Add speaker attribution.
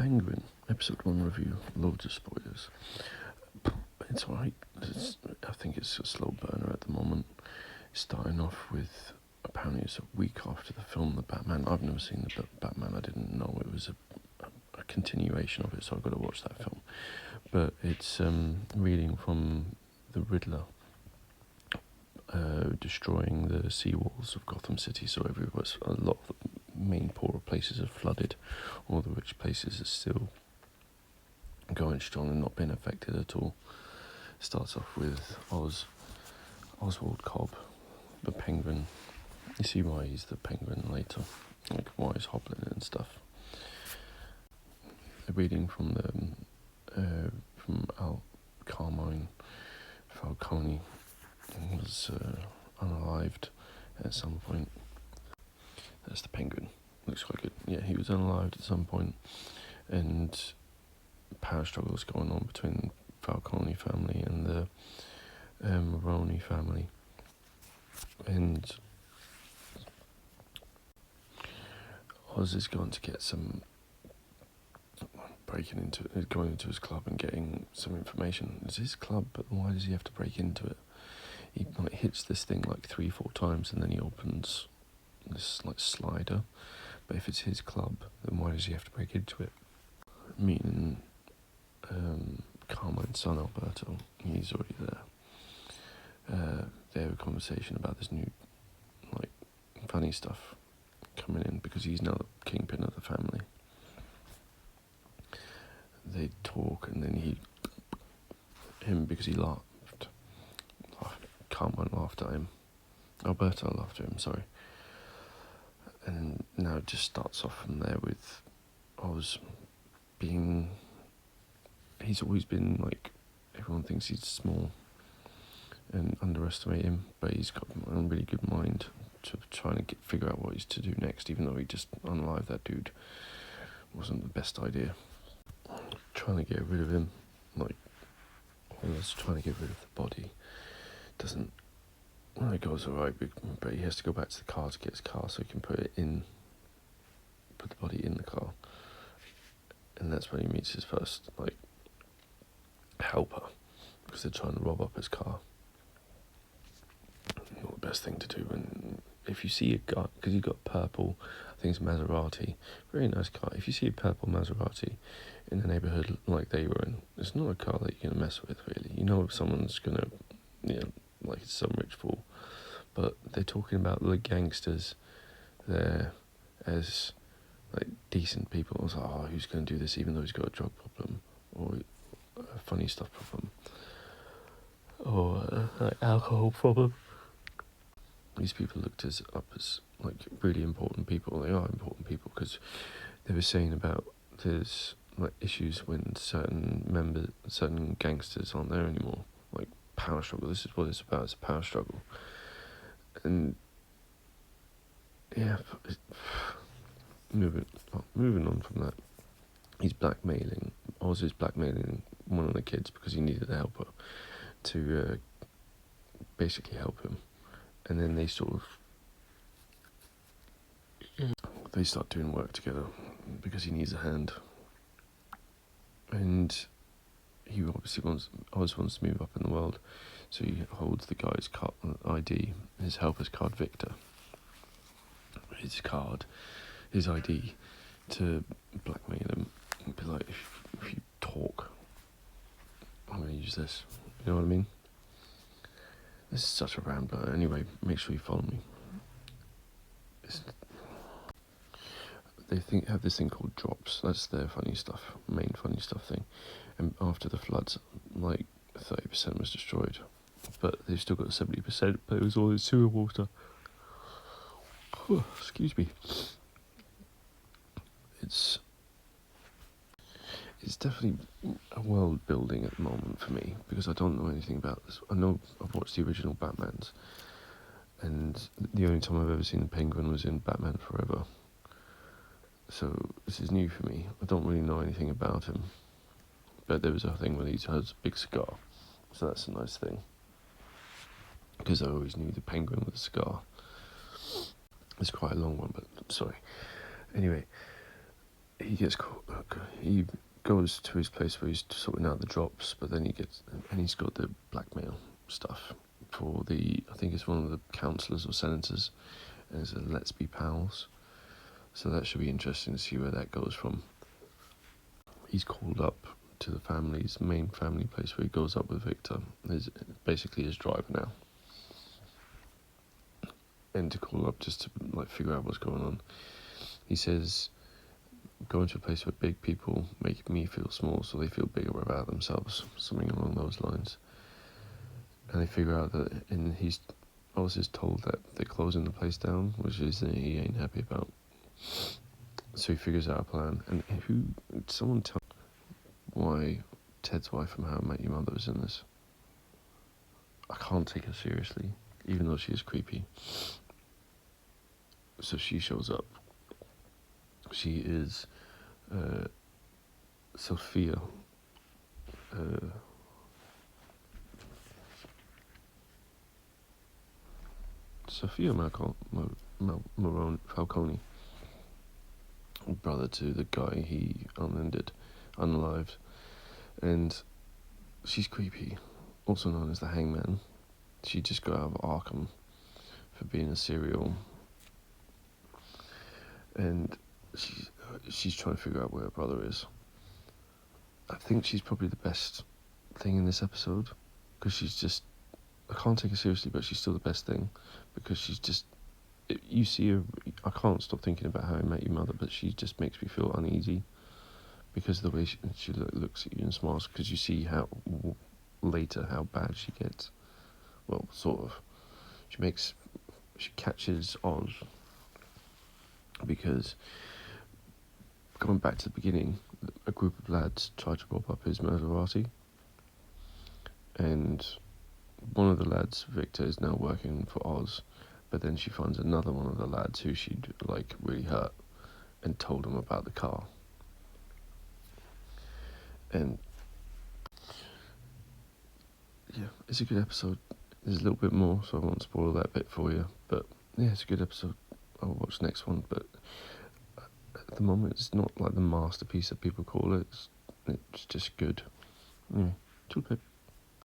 Speaker 1: Penguin, episode 1 review, loads of spoilers. It's alright, I think it's a slow burner at the moment. Starting off with, apparently it's a week after the film The Batman. I've never seen the Batman, I didn't know it was a continuation of it, so I've got to watch that film. But it's reading from the Riddler destroying the seawalls of Gotham City, so a lot of the main poorer places are flooded, all the rich places are still going strong and not being affected at all. Starts off with Oswald Cobb, the Penguin. You see why he's the Penguin later, like why he's hobbling and stuff. A reading from Carmine Falcone was unalived at some point. That's the Penguin. Looks quite good. Yeah, he was unalived at some point, and power struggles going on between Falcone family and the Maroni family, and Oz is going to get some going into his club and getting some information. It's his club, but why does he have to break into it? He hits this thing 3-4 times, and then he opens this slider. But if it's his club, then why does he have to break into it? Meaning Carmine's son Alberto, he's already there. They have a conversation about this new funny stuff coming in because he's now the kingpin of the family. They talk, and then because he laughed. Carmine laughed at him. Alberto laughed at him, sorry. And now it just starts off from there with Oz being... He's always been everyone thinks he's small and underestimate him, but he's got a really good mind to trying to figure out what he's to do next, even though he just unalived that dude. Wasn't the best idea. Trying to get rid of him, trying to get rid of the body, doesn't... Well, it goes alright, but he has to go back to the car to get his car so he can put the body in the car. And that's when he meets his first, helper, because they're trying to rob up his car. Not the best thing to do. And if you see a guy, because you've got purple, I think it's Maserati, very nice car. If you see a purple Maserati in a neighbourhood like they were in, it's not a car that you're going to mess with, really. You know if someone's going to, it's some rich fool. But they're talking about the gangsters there as decent people. I was like, who's going to do this even though he's got a drug problem or a funny stuff problem or alcohol problem? These people looked up as really important people. They are important people because they were saying about there's issues when certain gangsters aren't there anymore. Power struggle. This is what it's about. It's a power struggle. And yeah, moving on from that, Oz is blackmailing one of the kids because he needed a helper to basically help him. And then they they start doing work together because he needs a hand. And he obviously Oz wants to move up in the world, so he holds the guy's ID, his helper's card, Victor, his ID, to blackmail him and be like, if you talk, I'm going to use this. You know what I mean? This is such a rambler. Anyway, make sure you follow me. They have this thing called drops. That's their main funny stuff thing. And after the floods, 30% was destroyed, but they've still got 70%. But it was all in sewer water. Excuse me. It's definitely a world building at the moment for me because I don't know anything about this. I know I've watched the original Batmans, and the only time I've ever seen the Penguin was in Batman Forever. So this is new for me. I don't really know anything about him. But there was a thing where he has a big cigar. So that's a nice thing. Because I always knew the Penguin with a cigar. It's quite a long one, but sorry. Anyway, he goes to his place where he's sorting out the drops, but then he's got the blackmail stuff for I think it's one of the councillors or senators, and it's a Let's Be Pals. So that should be interesting to see where that goes from. He's called up to the main family place where he goes up with Victor. Is basically his driver now. And to call up just to figure out what's going on. He says, going to a place with big people make me feel small, so they feel bigger about themselves, something along those lines. And they figure out that, and Oz is told that they're closing the place down, which is he ain't happy about. So he figures out a plan. And someone tell why Ted's wife from How I Met Your Mother is in this. I can't take her seriously, even though she is creepy. So she shows up. She is Sophia. Sophia Marone Falcone, brother to the guy he unalived, and she's creepy, also known as the Hangman. She just got out of Arkham for being a serial, and she's trying to figure out where her brother is. I think she's probably the best thing in this episode, because she's just, I can't take her seriously, but she's still the best thing, because she's just, you see her, I can't stop thinking about How I Met Your Mother, but she just makes me feel uneasy, because of the way she looks at you and smiles, because you see how bad she gets. Well, sort of. She catches Oz, because going back to the beginning, a group of lads tried to rob up his Maserati, and one of the lads, Victor, is now working for Oz, but then she finds another one of the lads who she'd really hurt and told him about the car. And yeah, it's a good episode. There's a little bit more, so I won't spoil that bit for you, but yeah, it's a good episode. I'll watch the next one, but at the moment it's not like the masterpiece that people call it. It's just good. Anyway, till